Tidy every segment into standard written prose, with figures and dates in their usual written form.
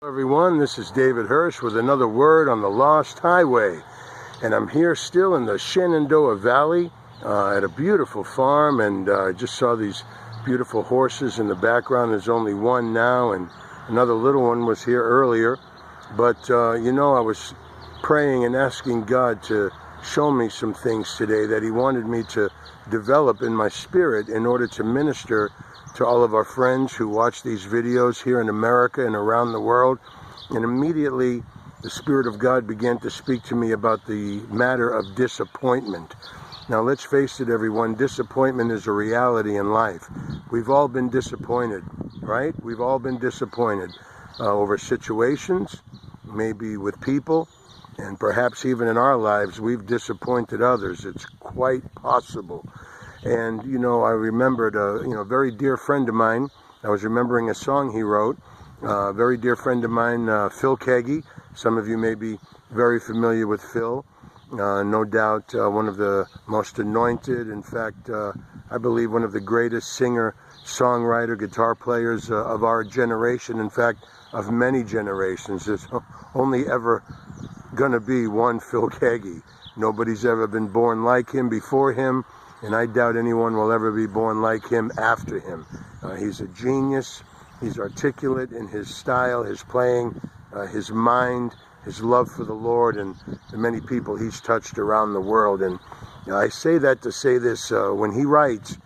Everyone, this is David Hirsch with another word on the Lost Highway, and I'm here still in the Shenandoah Valley at a beautiful farm, and I just saw these beautiful horses in the background. There's only one now, and another little one was here earlier, but I was praying and asking God to show me some things today that He wanted me to develop in my spirit in order to minister to all of our friends who watch these videos here in America and around the world. And immediately the Spirit of God began to speak to me about the matter of disappointment. Now let's face it, everyone, disappointment is a reality in life. We've all been disappointed, right? We've all been disappointed over situations, maybe with people, and perhaps even in our lives we've disappointed others. It's quite possible. And, I remembered a very dear friend of mine. I was remembering a song he wrote. A very dear friend of mine, Phil Keaggy. Some of you may be very familiar with Phil. No doubt one of the most anointed, in fact, I believe one of the greatest singer, songwriter, guitar players of our generation. In fact, of many generations. There's only ever going to be one Phil Keaggy. Nobody's ever been born like him before him. And I doubt anyone will ever be born like him after him. He's a genius. He's articulate in his style, his playing, his mind, his love for the Lord, and the many people he's touched around the world. And I say that to say this: when he writes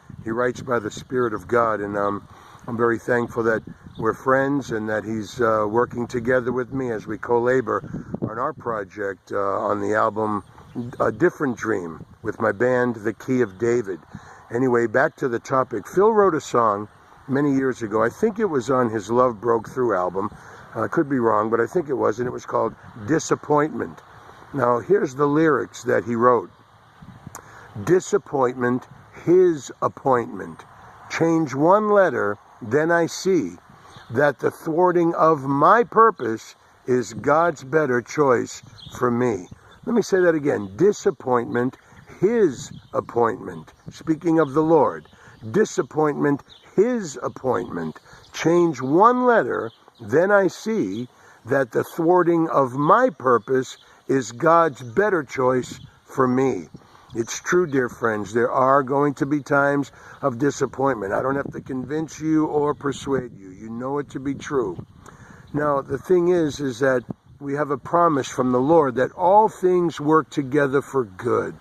by the Spirit of God, and I'm very thankful that we're friends and that he's working together with me as we co-labor on our project on the album A Different Dream with my band, The Key of David. Anyway, back to the topic. Phil wrote a song many years ago. I think it was on his Love Broke Through album. I could be wrong, but I think it was, and it was called Disappointment. Now, here's the lyrics that he wrote. Disappointment, his appointment. Change one letter, then I see that the thwarting of my purpose is God's better choice for me. Let me say that again. Disappointment, his appointment. Speaking of the Lord. Disappointment, his appointment. Change one letter, then I see that the thwarting of my purpose is God's better choice for me. It's true, dear friends. There are going to be times of disappointment. I don't have to convince you or persuade you. You know it to be true. Now, the thing is that we have a promise from the Lord that all things work together for good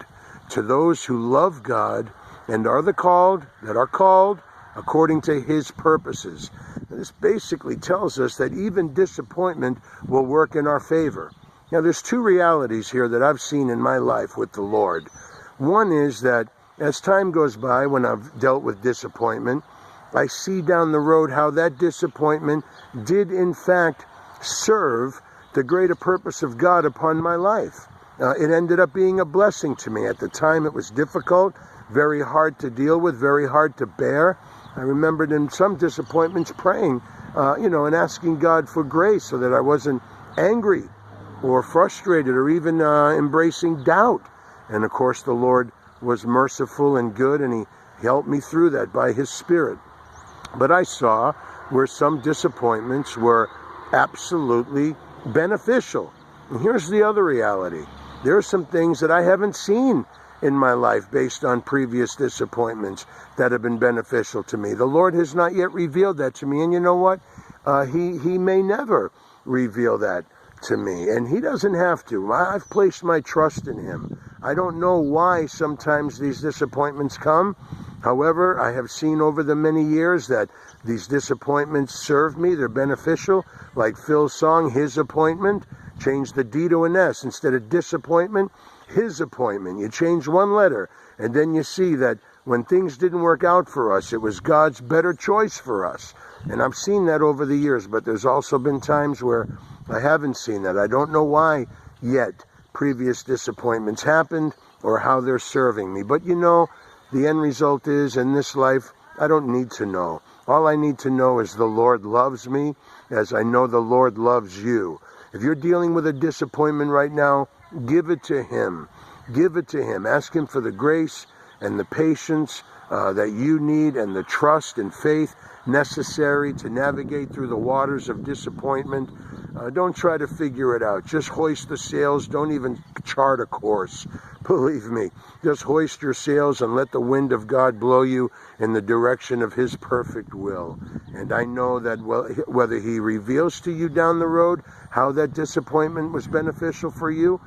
to those who love God and are called according to his purposes. And this basically tells us that even disappointment will work in our favor. Now, there's two realities here that I've seen in my life with the Lord. One is that as time goes by, when I've dealt with disappointment, I see down the road how that disappointment did in fact serve the greater purpose of God upon my life. It ended up being a blessing to me. At the time, it was difficult, very hard to deal with, very hard to bear. I remembered in some disappointments praying, and asking God for grace so that I wasn't angry or frustrated or even embracing doubt. And of course, the Lord was merciful and good, and he helped me through that by his Spirit. But I saw where some disappointments were absolutely beneficial. And here's the other reality. There are some things that I haven't seen in my life based on previous disappointments that have been beneficial to me. The Lord has not yet revealed that to me. And you know what? He may never reveal that to me. And he doesn't have to. I've placed my trust in him. I don't know why sometimes these disappointments come. However, I have seen over the many years that these disappointments serve me. They're beneficial. Like Phil's song, His Appointment. Change the D to an S. Instead of disappointment, his appointment. You change one letter, and then you see that when things didn't work out for us, it was God's better choice for us. And I've seen that over the years, but there's also been times where I haven't seen that. I don't know why yet previous disappointments happened or how they're serving me. But the end result is, in this life, I don't need to know. All I need to know is the Lord loves me, as I know the Lord loves you. If you're dealing with a disappointment right now, give it to him. Give it to him. Ask him for the grace and the patience that you need, and the trust and faith necessary to navigate through the waters of disappointment. Don't try to figure it out. Just hoist the sails. Don't even chart a course. Believe me. Just hoist your sails and let the wind of God blow you in the direction of his perfect will. And I know that whether he reveals to you down the road how that disappointment was beneficial for you,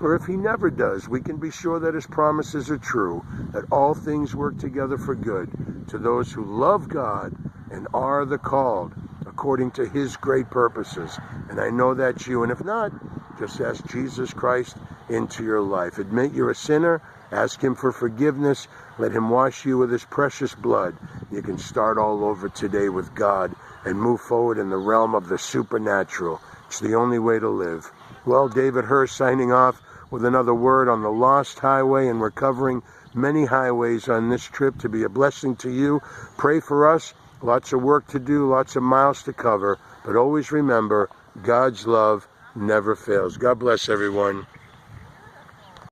or if he never does, we can be sure that his promises are true, that all things work together for good to those who love God and are the called according to his great purposes. And I know that's you. And if not, just ask Jesus Christ into your life. Admit you're a sinner. Ask him for forgiveness. Let him wash you with his precious blood. You can start all over today with God and move forward in the realm of the supernatural. It's the only way to live. Well, David Hurst signing off with another word on the lost highway, and we're covering many highways on this trip to be a blessing to you. Pray for us. Lots of work to do, lots of miles to cover, but always remember, God's love never fails. God bless everyone.